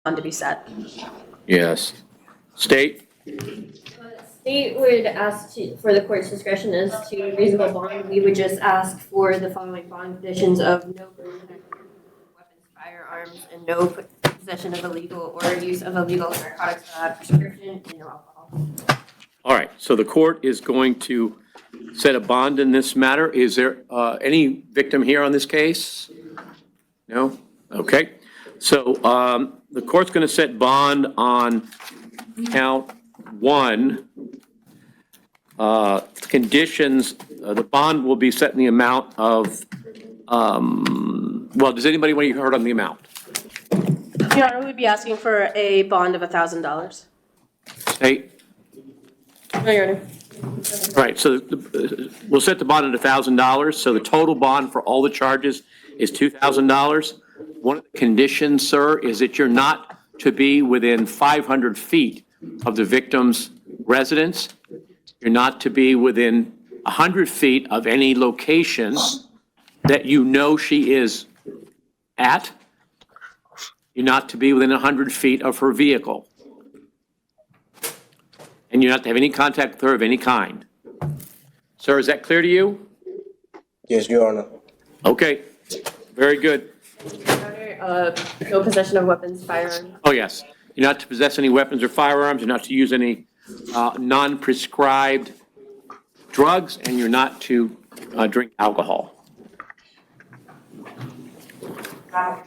bond to be set. Yes. State? State would ask for the court's discretion as to reasonable bond. We would just ask for the following bond conditions of no possession of weapons, firearms, and no possession of illegal or use of illegal narcotics without prescription and no alcohol. All right, so the court is going to set a bond in this matter. Is there any victim here on this case? No? Okay. So the court's going to set bond on count one. Conditions, the bond will be set in the amount of, well, does anybody want to hear on the amount? Your Honor, we'd be asking for a bond of $1,000. State? No, Your Honor. All right, so we'll set the bond at $1,000, so the total bond for all the charges is $2,000. One of the conditions, sir, is that you're not to be within 500 feet of the victim's residence. You're not to be within 100 feet of any location that you know she is at. You're not to be within 100 feet of her vehicle. And you're not to have any contact with her of any kind. Sir, is that clear to you? Yes, Your Honor. Okay, very good. Your Honor, no possession of weapons, firearms. Oh, yes. You're not to possess any weapons or firearms, you're not to use any non-prescribed drugs, and you're not to drink alcohol. All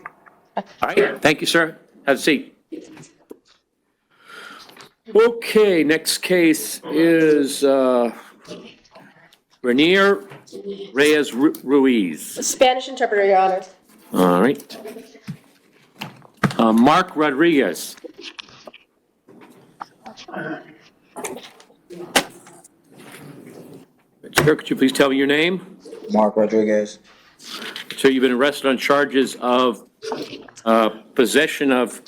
right, thank you, sir. Have a seat. Okay, next case is Rainier Reyes Ruiz. Spanish interpreter, Your Honor. All right. Mark Rodriguez. Sir, could you please tell me your name? Mark Rodriguez. So you've been arrested on charges of possession of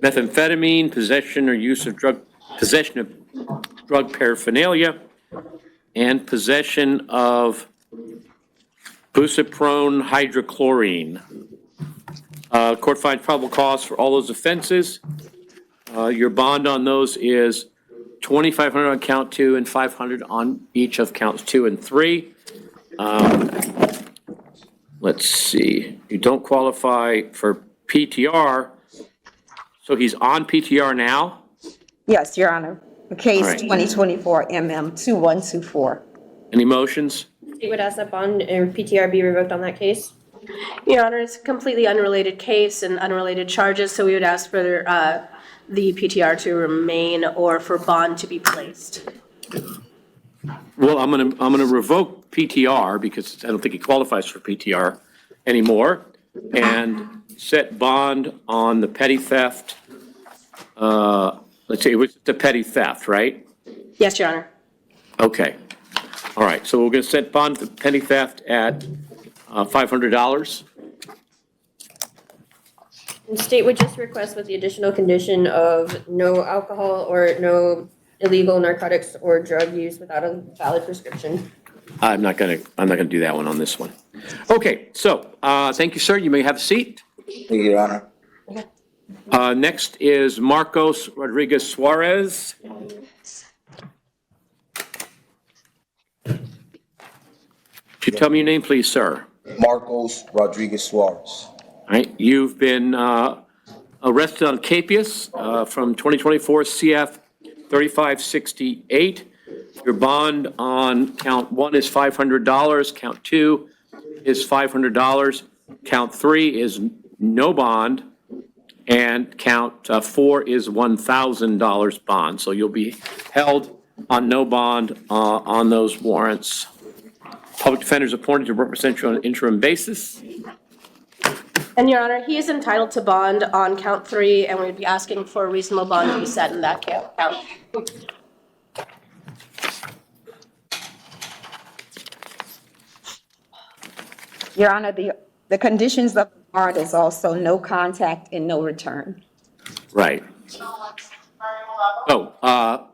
methamphetamine, possession or use of possession of drug paraphernalia, and possession of bupropion hydrochlorine. Court finds probable cause for all those offenses. Your bond on those is $2,500 on count 2 and $500 on each of counts 2 and 3. Let's see. You don't qualify for PTR, so he's on PTR now? Yes, Your Honor. Case All right. 2024 MM 2124. Any motions? State would ask that bond and PTR be revoked on that case. Your Honor, it's a completely unrelated case and unrelated charges, so we would ask for the PTR to remain or for bond to be placed. Well, I'm gonna revoke PTR because I don't think he qualifies for PTR anymore, and set bond on the petty theft. Let's see, it was the petty theft, right? Yes, Your Honor. Okay. All right, so we're gonna set bond for petty theft at $500. And state would just request with the additional condition of no alcohol or no illegal narcotics or drug use without a valid prescription. I'm not gonna do that one on this one. Okay, so, thank you, sir. You may have a seat. Thank you, Your Honor. Next is Marcos Rodriguez Suarez. Could you tell me your name, please, sir? Marcos Rodriguez Suarez. All right, you've been arrested on capias from 2024 CF 3568. Your bond on count 1 is $500, count 2 is $500, count 3 is no bond, and count 4 is $1,000 bond. So you'll be held on no bond on those warrants. Public defender is appointed to represent you on an interim basis. And Your Honor, he is entitled to bond on count 3, and we would be asking for a reasonable bond to be set in that count. Your Honor, the conditions of the bond is also no contact and no return. Right. Oh,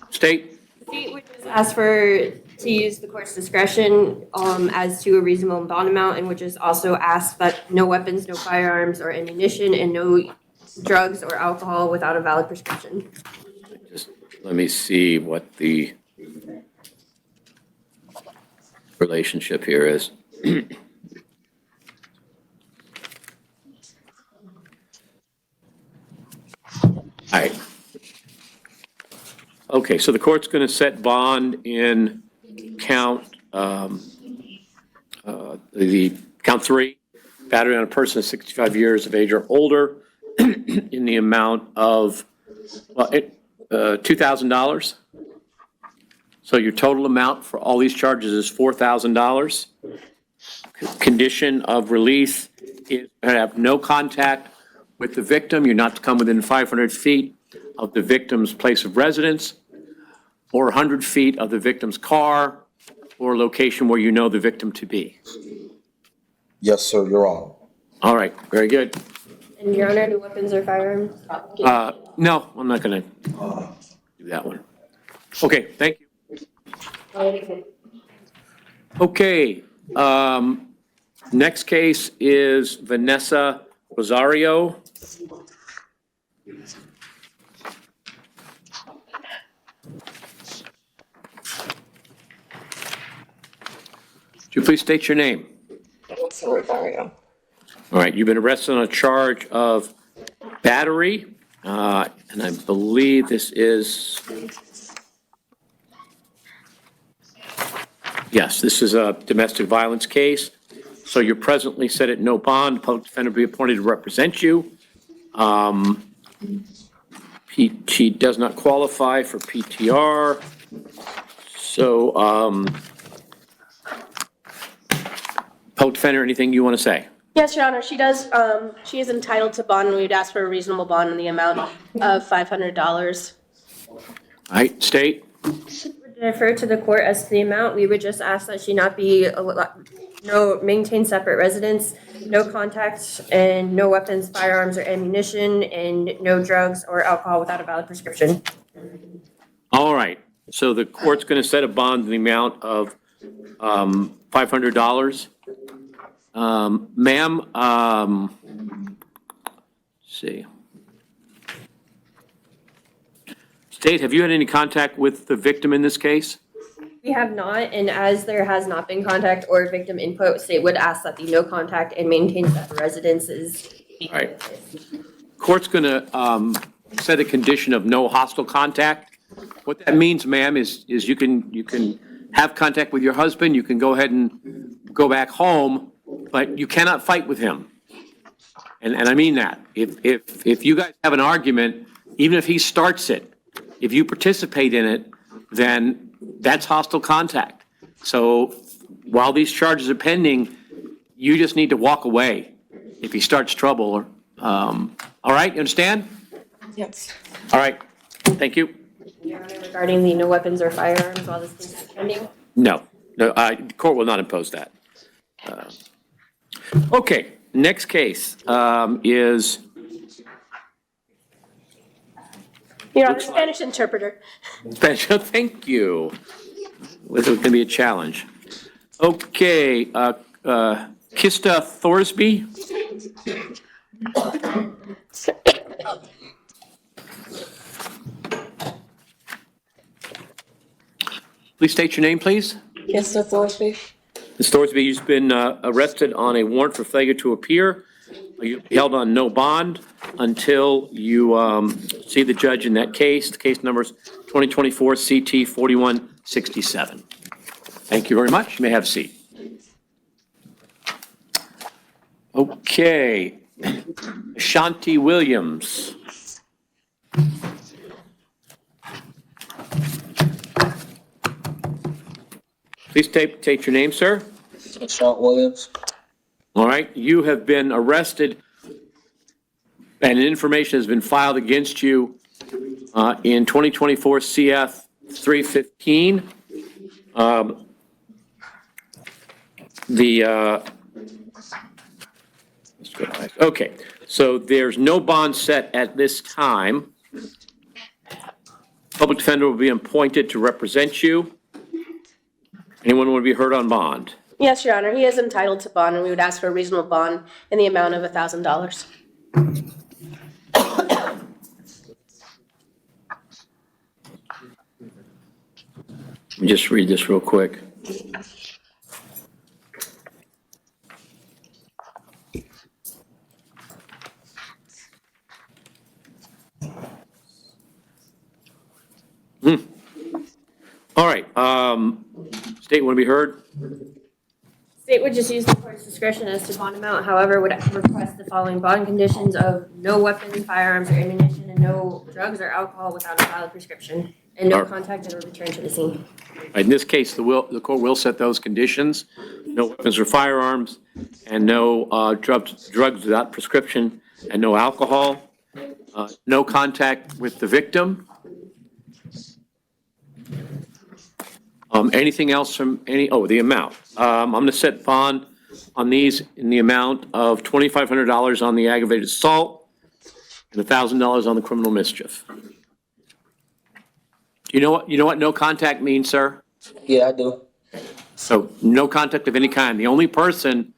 state? State would just ask to use the court's discretion as to a reasonable bond amount, and would just also ask that no weapons, no firearms or ammunition, and no drugs or alcohol without a valid prescription. Just let me see what the relationship here is. All right. Okay, so the court's going to set bond in count, the count 3, battery on a person of 65 years of age or older in the amount of, well, $2,000. So your total amount for all these charges is $4,000. Condition of release is to have no contact with the victim. You're not to come within 500 feet of the victim's place of residence or 100 feet of the victim's car or location where you know the victim to be. Yes, sir, Your Honor. All right, very good. And Your Honor, no weapons or firearms? No, I'm not going to do that one. Okay, thank you. Okay, next case is Vanessa Rosario. Would you please state your name? Rosario. All right, you've been arrested on a charge of battery, and I believe this is, yes, this is a domestic violence case. So you're presently set at no bond. The public defender will be appointed to represent you. She does not qualify for PTR. So, public defender, anything you want to say? Yes, Your Honor, she does, she is entitled to bond, and we would ask for a reasonable bond in the amount of $500. All right, state? Defer to the court as to the amount. We would just ask that she not be, maintain separate residence, no contact, and no weapons, firearms, or ammunition, and no drugs or alcohol without a valid prescription. All right, so the court's going to set a bond in the amount of $500. Ma'am, let's see. State, have you had any contact with the victim in this case? We have not, and as there has not been contact or victim input, state would ask that the no contact and maintain separate residences be. All right. Court's going to set a condition of no hostile contact. What that means, ma'am, is you can have contact with your husband, you can go ahead and go back home, but you cannot fight with him. And I mean that. If you guys have an argument, even if he starts it, if you participate in it, then that's hostile contact. So while these charges are pending, you just need to walk away if he starts trouble. All right, you understand? Yes. All right, thank you. Your Honor, regarding the no weapons or firearms while this case is pending. No, the court will not impose that. Okay, next case is, Your Honor, Spanish interpreter. special, thank you. This is going to be a challenge. Okay, Kista Thorsby. Please state your name, please. Kista Thorsby. Ms. Thorsby, you've been arrested on a warrant for failure to appear. You'll be held on no bond until you see the judge in that case. The case number is 2024 CT 4167. Thank you very much. You may have a seat. Okay. Shanti Williams. Please state your name, sir. Sean Williams. All right, you have been arrested and information has been filed against you in 2024 CF 315. Okay, so there's no bond set at this time. Public defender will be appointed to represent you. Anyone want to be heard on bond? Yes, Your Honor, he is entitled to bond, and we would ask for a reasonable bond in the amount of $1,000. Let me just read this real quick. All right, state want to be heard? State would just use the court's discretion as to bond amount, however, would request the following bond conditions of no weapons, firearms, or ammunition, and no drugs or alcohol without a valid prescription, and no Alright. contact or return to the scene. In this case, the court will set those conditions, no weapons or firearms, and no drugs without prescription, and no alcohol, no contact with the victim. Anything else from the amount. I'm going to set bond on these in the amount of $2,500 on the aggravated assault and $1,000 on the criminal mischief. You know what no contact means, sir? Yeah, I do. So no contact of any kind. The only person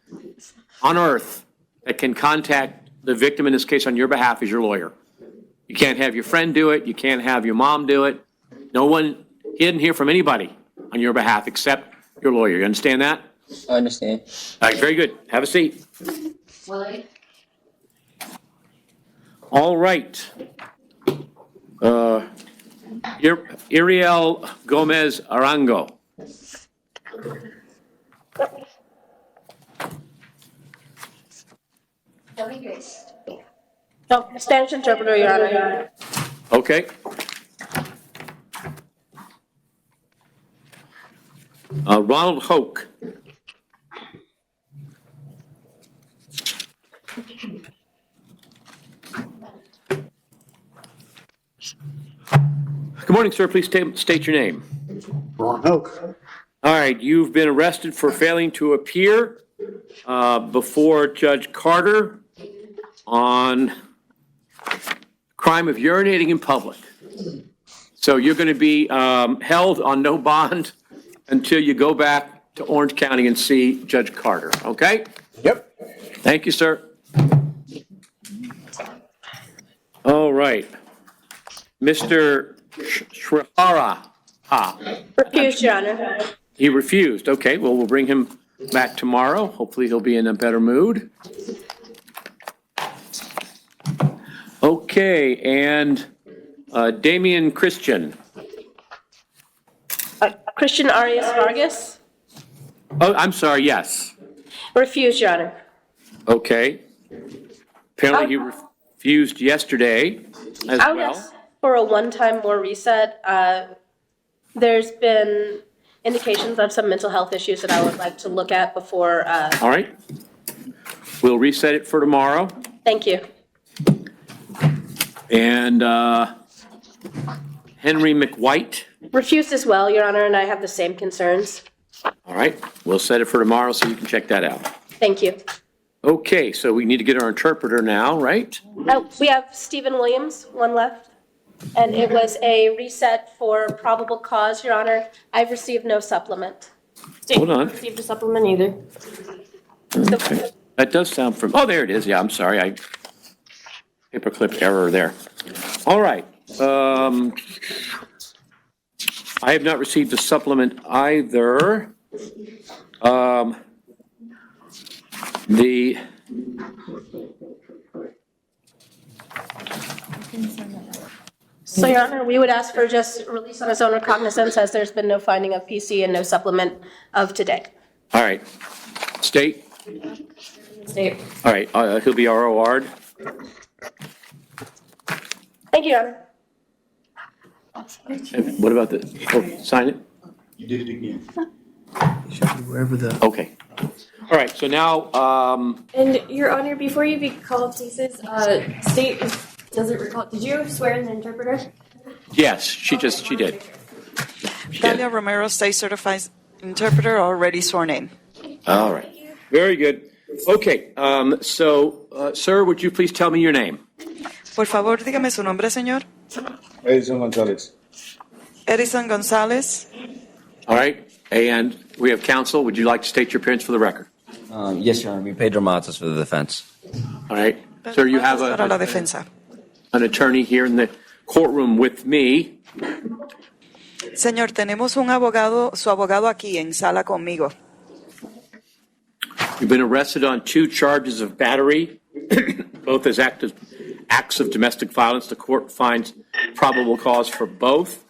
on earth that can contact the victim in this case on your behalf is your lawyer. You can't have your friend do it. You can't have your mom do it. He didn't hear from anybody on your behalf except your lawyer. You understand that? I understand. All right, very good. Have a seat. All right. Iriel Gomez Arango. No, Spanish interpreter, Your Honor. Okay. Ronald Hoke. Good morning, sir. Please state your name. Ron Hoke. All right, you've been arrested for failing to appear before Judge Carter on crime of urinating in public. So you're going to be held on no bond until you go back to Orange County and see Judge Carter, okay? Yep. Thank you, sir. All right. Mr. Shrihara. Refused, Your Honor. He refused. Okay, well, we'll bring him back tomorrow. Hopefully, he'll be in a better mood. Okay, and Damian Christian. Christian Arias Vargas. Oh, I'm sorry, yes. Refused, Your Honor. Okay. Apparently, he refused yesterday as I'll well. ask for a one-time more reset. There's been indications of some mental health issues that I would like to look at before, All right. We'll reset it for tomorrow. thank you. And Henry McWhite. Refused as well, Your Honor, and I have the same concerns. All right, we'll set it for tomorrow so you can check that out. Thank you. Okay, so we need to get our interpreter now, right? Oh, we have Stephen Williams, one left. And it was a reset for probable cause, Your Honor. I've received no supplement. Hold on. Received a supplement either. Okay. That does sound oh, there it is. Yeah, I'm sorry. Paperclip error there. All right. I have not received a supplement either. So, Your Honor, we would ask for just release on his own recognizance as there's been no finding of PC and no supplement of today. All right. State? State. All right, he'll be ROR'd. Thank you, Your Honor. And what about sign it? You did it again. Wherever the. Okay. All right, so now, And Your Honor, before you be called cases, state doesn't recall, did you swear in the interpreter? yes, she did. She did. Dalia Romero, state certified interpreter, already sworn in. All right. Very good. Okay, sir, would you please tell me your name? Por favor, dígame su nombre, señor. Edison Gonzalez. Edison Gonzalez. All right, and we have counsel. Would you like to state your appearance for the record? Yes, Your Honor. Me, Pedro Matos for the defense. All right. Sir, you have Para la defensa. an attorney here in the courtroom with me. Señor, tenemos un abogado, su abogado aquí en sala conmigo. You've been arrested on 2 charges of battery, both as acts of domestic violence. The court finds probable cause for both.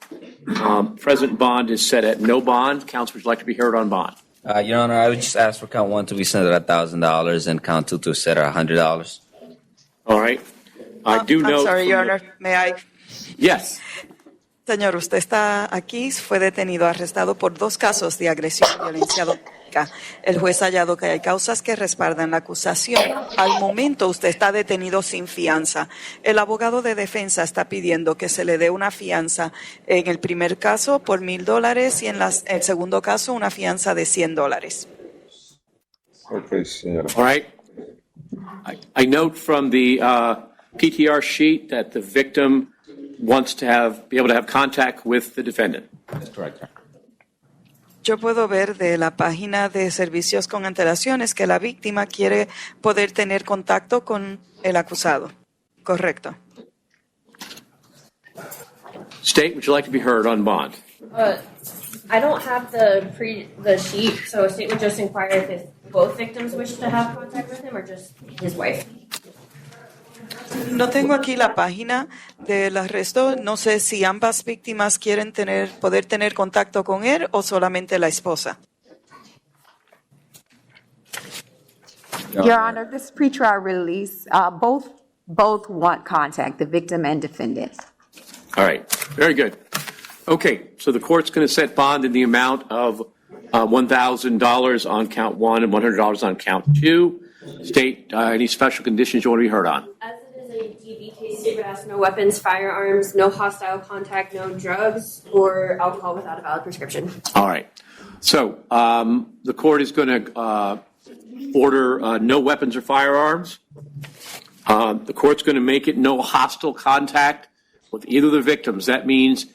Present bond is set at no bond. Counsel, would you like to be heard on bond? Your Honor, I would just ask for count 1 to be set at $1,000 and count 2 to set at $100. All right. I do know. I'm sorry, from Your the- Honor. May I? Yes. Señor, usted está aquí, fue detenido, arrestado por 2 casos de agresión y violencia doméstica. El juez ha hallado que hay causas que respaldan la acusación. Al momento usted está detenido sin fianza. El abogado de defensa está pidiendo que se le dé una fianza en el primer caso por $1,000 y en el segundo caso una fianza de $100. Ok, señora. All right. I note from the PTR sheet that the victim wants to be able to have contact with the defendant. That's correct, Your Honor. Yo puedo ver de la página de servicios con antelaciones que la víctima quiere poder tener contacto con el acusado. Correcto. State, would you like to be heard on bond? I don't have the sheet, so state would just inquire if both victims wish to have contact with him or just his wife. No tengo aquí la página del arresto. No sé si ambas víctimas quieren poder tener contacto con él o solamente la esposa. Your Honor, this pretrial release, both want contact, the victim and defendant. All right. Very good. Okay. So the court's going to set bond in the amount of $1,000 on count 1 and $100 on count 2. State, any special conditions you want to be heard on? As it is a DV case, state would ask no weapons, firearms, no hostile contact, no drugs, or alcohol without a valid prescription. All right. So the court is going to order no weapons or firearms. The court's going to make it no hostile contact with either of the victims. That means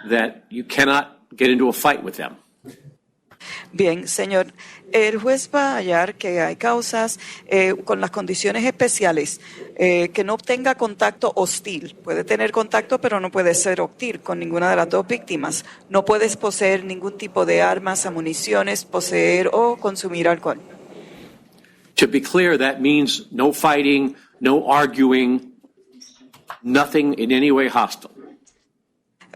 that you cannot get into a fight with them. Bien, señor, el juez va a hallar que hay causas con las condiciones especiales, que no tenga contacto hostil. Puede tener contacto, pero no puede ser hostil con ninguna de las 2 víctimas. No puedes poseer ningún tipo de armas, municiones, poseer o consumir alcohol. To be clear, that means no fighting, no arguing, nothing in any way hostile.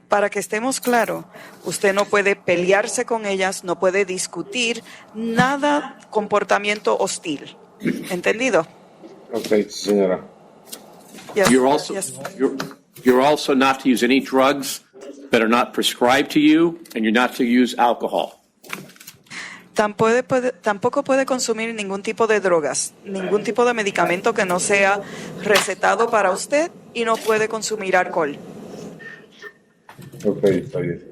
Para que estemos claros, usted no puede pelearse con ellas, no puede discutir nada comportamiento hostil. ¿Entendido? Ok, señora. Yes, You're also yes. you're also not to use any drugs that are not prescribed to you, and you're not to use alcohol. Tampoco puede consumir ningún tipo de drogas, ningún tipo de medicamento que no sea recetado para usted y no puede consumir alcohol. Ok, está bien.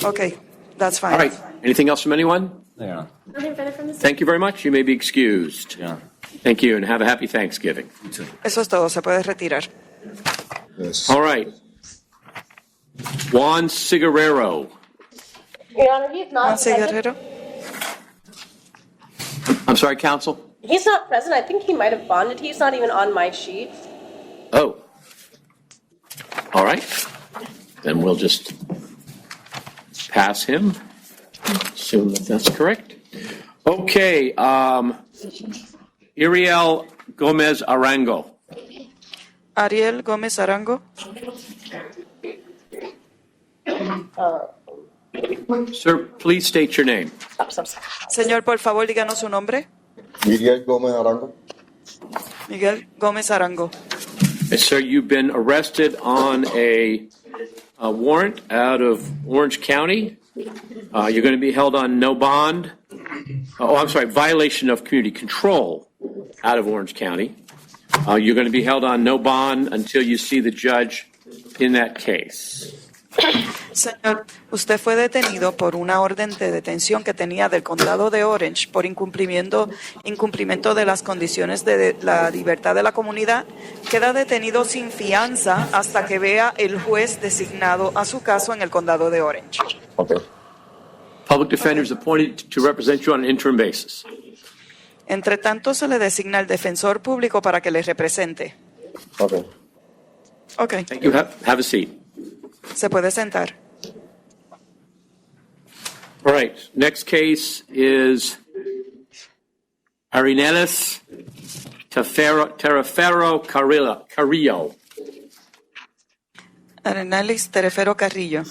Okay, that's fine. All right. Anything else from anyone? No, Your Honor. Nothing further from the state. Thank you very much. You may be excused. Your Honor. Thank you, and have a happy Thanksgiving. Eso es todo, se puede retirar. Yes. All right. Juan Cigarrero. Your Honor, he's not Juan C. present. Guerrero. I'm sorry, counsel? He's not present. I think he might have bonded. He's not even on my sheet. Oh. All right. Then we'll just pass him. Assume that that's correct. Okay. Iriel Gomez Arango. Ariel Gómez Arango. Sir, please state your name. Señor, por favor, díganos su nombre. Miguel Gómez Arango. Miguel Gómez Arango. Yes, sir, you've been arrested on a warrant out of Orange County. You're going to be held on no bond. Oh, I'm sorry, violation of community control out of Orange County. You're going to be held on no bond until you see the judge in that case. Señor, usted fue detenido por una orden de detención que tenía del condado de Orange por incumplimiento de las condiciones de la libertad de la comunidad. Queda detenido sin fianza hasta que vea el juez designado a su caso en el condado de Orange. Ok. Public defender is appointed to represent you on an interim basis. Entre tanto, se le designa el defensor público para que le represente. Ok. Ok, Thank you. Have a seat. se puede sentar. All right, next case is Arinelis Terrafero Carrillo. Arenalis Terefero Carrillo.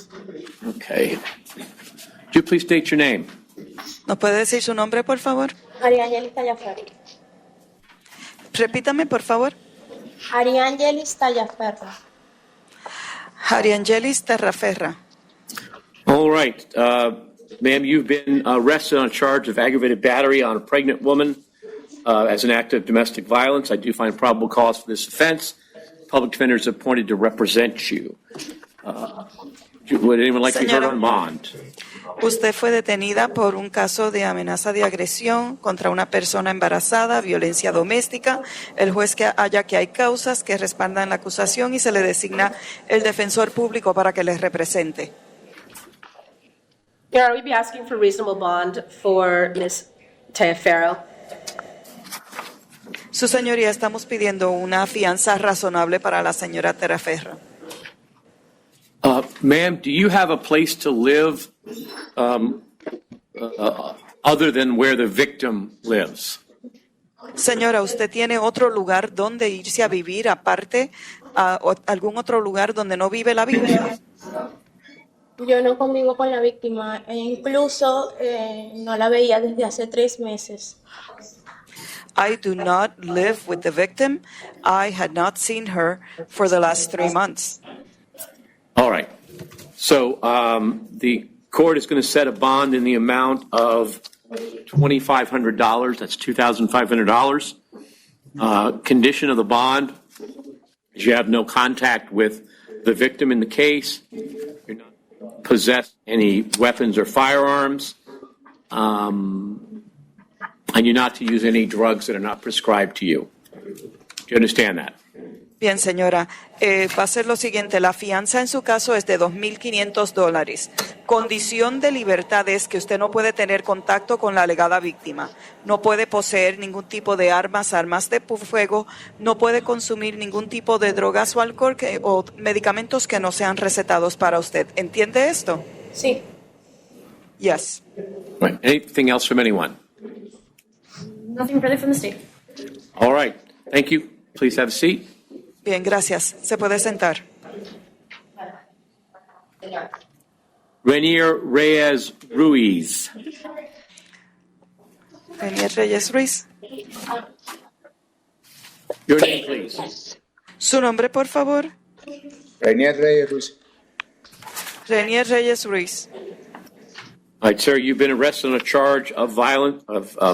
Okay. Would you please state your name? ¿Nos puede decir su nombre, por favor? Ariangelis Tallaferro. Repítame, por favor. Ariangelis Tallaferro. Ariangelis Terraferra. All right. Ma'am, you've been arrested on a charge of aggravated battery on a pregnant woman as an act of domestic violence. I do find probable cause for this offense. Public defender is appointed to represent you. Would anyone like to be heard on bond? Usted fue detenida por un caso de amenaza de agresión contra una persona embarazada, violencia doméstica. El juez que haya que hay causas que respaldan la acusación y se le designa el defensor público para que les represente. Your Honor, we'd be asking for reasonable bond for Ms. Tallaferro. Su señoría, estamos pidiendo una fianza razonable para la señora Terraferra. Ma'am, do you have a place to live other than where the victim lives? Señora, ¿usted tiene otro lugar donde irse a vivir aparte, algún otro lugar donde no vive la víctima? Yo no convivo con la víctima e incluso no la veía desde hace 3 meses. I do not live with the victim. I had not seen her for the last 3 months. All right. So the court is going to set a bond in the amount of $2,500. That's $2,500. Condition of the bond is you have no contact with the victim in the case. You're not possess any weapons or firearms. And you're not to use any drugs that are not prescribed to you. Do you understand that? Bien, señora, va a ser lo siguiente. La fianza en su caso es de $2,500. Condición de libertad es que usted no puede tener contacto con la alegada víctima. No puede poseer ningún tipo de armas de fuego. No puede consumir ningún tipo de drogas o alcohol o medicamentos que no sean recetados para usted. ¿Entiende esto? Sí. Yes. Right. Anything else from anyone? Nothing further from the state. All right. Thank you. Please have a seat. Bien, gracias. Se puede sentar. Renier Reyes Ruiz. Renier Reyes Ruiz. Your name, please. Su nombre, por favor. Renier Reyes Ruiz. Renier Reyes Ruiz. All right, sir, you've been arrested on a charge of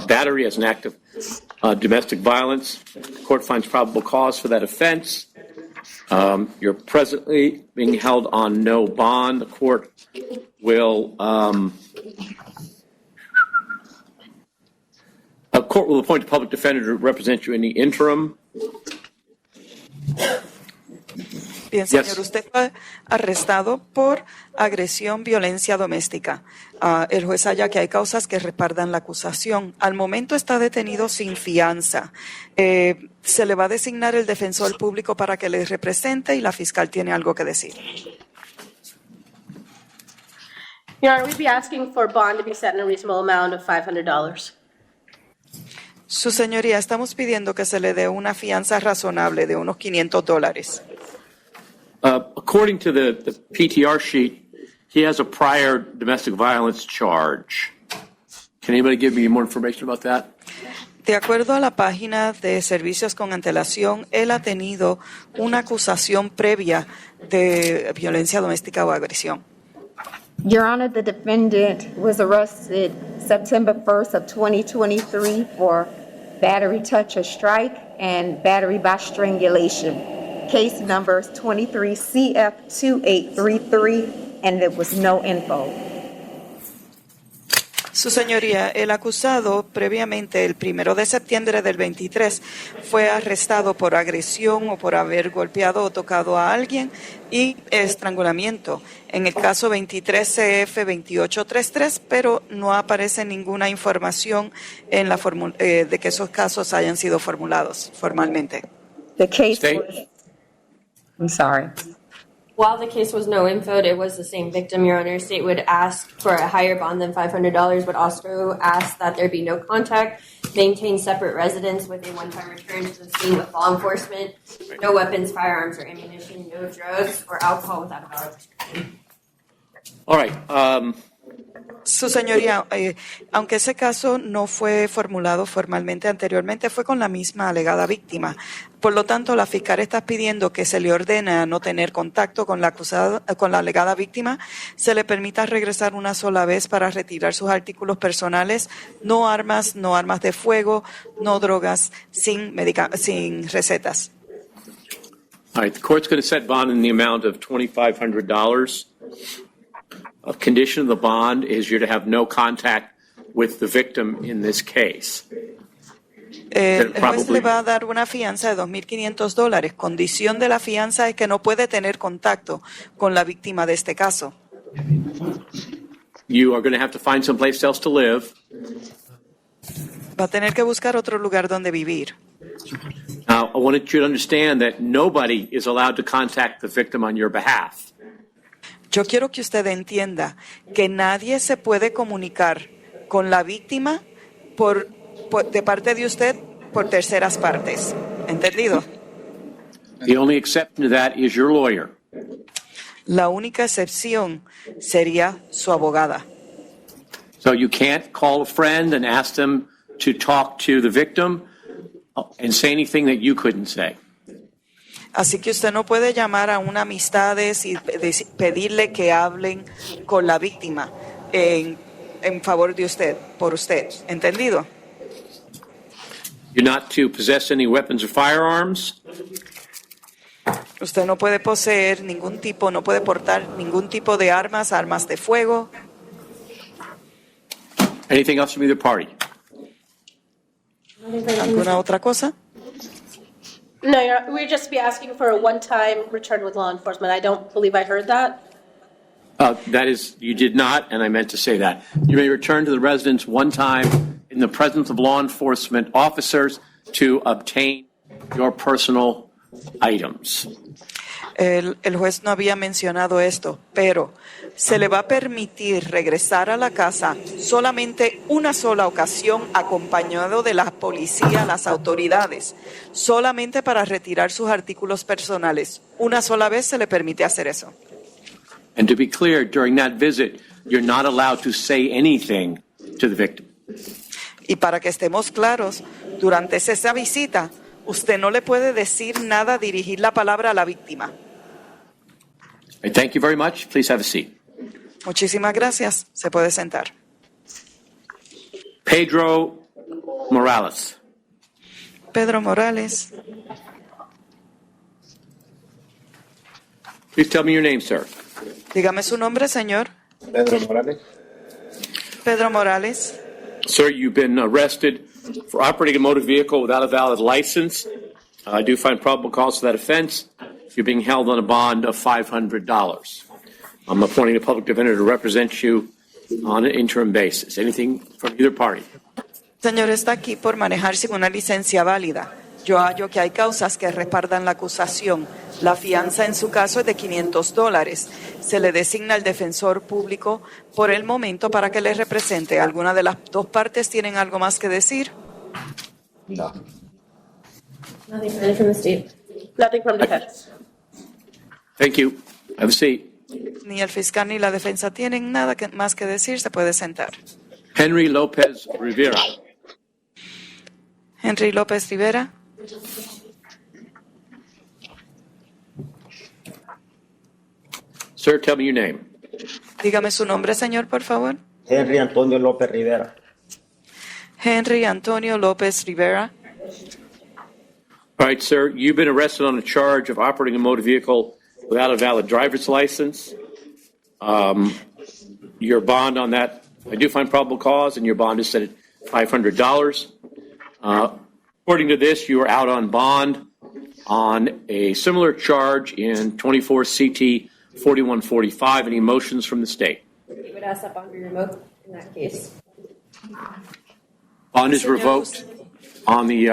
battery as an act of domestic violence. The court finds probable cause for that offense. You're presently being held on no bond. The court will appoint a public defender to represent you in the interim. Bien, señor, Yes. usted fue arrestado por agresión, violencia doméstica. El juez halla que hay causas que respaldan la acusación. Al momento está detenido sin fianza. Se le va a designar el defensor público para que le represente y la fiscal tiene algo que decir. Your Honor, we'd be asking for bond to be set in a reasonable amount of $500. Su señoría, estamos pidiendo que se le dé una fianza razonable de unos $500. According to the PTR sheet, he has a prior domestic violence charge. Can anybody give me more information about that? De acuerdo a la página de servicios con antelación, él ha tenido una acusación previa de violencia doméstica o agresión. Your Honor, the defendant was arrested September 1st of 2023 for battery, touch, or strike and battery by strangulation. Case numbers 23 CF2833, and there was no info. Su señoría, el acusado previamente, el 1 de septiembre del 23, fue arrestado por agresión o por haber golpeado o tocado a alguien y estrangulamiento. En el caso 23 CF2833, pero no aparece ninguna información en la de que esos casos hayan sido formulados formalmente. The case State. was, I'm sorry. While the case was no info, it was the same victim, Your Honor. State would ask for a higher bond than $500, but also ask that there be no contact, maintain separate residence with a one-time return to the scene with law enforcement, no weapons, firearms, or ammunition, no drugs, or alcohol without a valid prescription. All right. Su señoría, aunque ese caso no fue formulado formalmente anteriormente, fue con la misma alegada víctima. Por lo tanto, la fiscal está pidiendo que se le ordene no tener contacto con la alegada víctima, se le permita regresar una sola vez para retirar sus artículos personales, no armas de fuego, no drogas, sin recetas. All right, the court's going to set bond in the amount of $2,500. A condition of the bond is you're to have no contact with the victim in this case. El juez le va a dar una fianza de $2,500. Condición de la fianza es que no puede tener contacto con la víctima de este caso. You are going to have to find someplace else to live. Va a tener que buscar otro lugar donde vivir. Now, I wanted you to understand that nobody is allowed to contact the victim on your behalf. Yo quiero que usted entienda que nadie se puede comunicar con la víctima de parte de usted por terceras partes. ¿Entendido? The only exception to that is your lawyer. La única excepción sería su abogada. So you can't call a friend and ask them to talk to the victim and say anything that you couldn't say. Así que usted no puede llamar a una amistades y pedirle que hablen con la víctima en favor de usted, por usted. ¿Entendido? You're not to possess any weapons or firearms. Usted no puede poseer no puede portar ningún tipo de armas de fuego. Anything else from either party? ¿Alguna otra cosa? No, we'd just be asking for a one-time return with law enforcement. I don't believe I heard that. That is, you did not, and I meant to say that. You may return to the residence one time in the presence of law enforcement officers to obtain your personal items. El juez no había mencionado esto, pero se le va a permitir regresar a la casa solamente una sola ocasión acompañado de la policía, las autoridades, solamente para retirar sus artículos personales. Una sola vez se le permite hacer eso. And to be clear, during that visit, you're not allowed to say anything to the victim. Y para que estemos claros, durante esa visita, usted no le puede decir nada, dirigir la palabra a la víctima. Thank you very much. Please have a seat. Muchísimas gracias. Se puede sentar. Pedro Morales. Pedro Morales. Please tell me your name, sir. Dígame su nombre, señor. Pedro Morales. Pedro Morales. Sir, you've been arrested for operating a motor vehicle without a valid license. I do find probable cause for that offense. You're being held on a bond of $500. I'm appointing a public defender to represent you on an interim basis. Anything from either party? Señor, está aquí por manejar sin una licencia válida. Yo hallo que hay causas que respaldan la acusación. La fianza en su caso es de $500. Se le designa al defensor público por el momento para que le represente. ¿Alguna de las dos partes tienen algo más que decir? No. Nothing further from the state. Nothing from defense. Thank you. Have a seat. Ni el fiscal ni la defensa tienen nada más que decir. Se puede sentar. Henry Lopez Rivera. Henry López Rivera. Sir, tell me your name. Dígame su nombre, señor, por favor. Henry Antonio López Rivera. Henry Antonio López Rivera. All right, sir, you've been arrested on a charge of operating a motor vehicle without a valid driver's license. Your bond on that, I do find probable cause, and your bond is set at $500. According to this, you are out on bond on a similar charge in 24 CT 4145. Any motions from the state? We would ask that bond be revoked in that case. Bond is revoked on the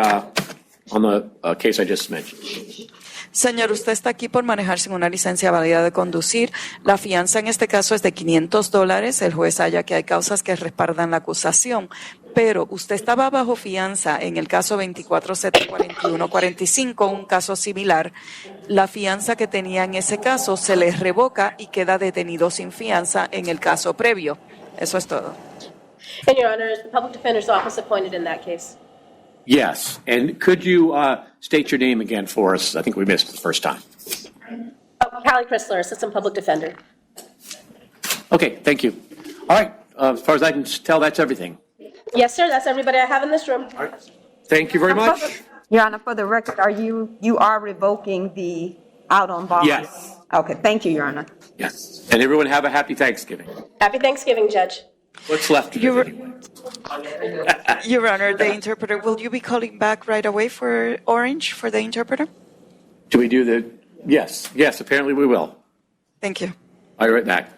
case I just mentioned. Señor, usted está aquí por manejar sin una licencia válida de conducir. La fianza en este caso es de $500. El juez halla que hay causas que respaldan la acusación. Pero usted estaba bajo fianza en el caso 24-741-45, un caso similar. La fianza que tenía en ese caso se le revoca y queda detenido sin fianza en el caso previo. Eso es todo. And Your Honor, is the Public Defender's Office appointed in that case? Yes, and could you state your name again for us? I think we missed it the first time. Oh, Callie Chrysler, Assistant Public Defender. Okay, thank you. All right, as far as I can tell, that's everything. Yes, sir, that's everybody I have in this room. All right, thank you very much. Your Honor, for the record, you are revoking the out on bond? Yes. Okay, thank you, Your Honor. Yes, and everyone have a happy Thanksgiving. Happy Thanksgiving, Judge. What's left of it Your, anyway? Your Honor, the interpreter, will you be calling back right away for Orange, for the interpreter? Do we do the, yes, apparently we will. Thank you. I'll be right back.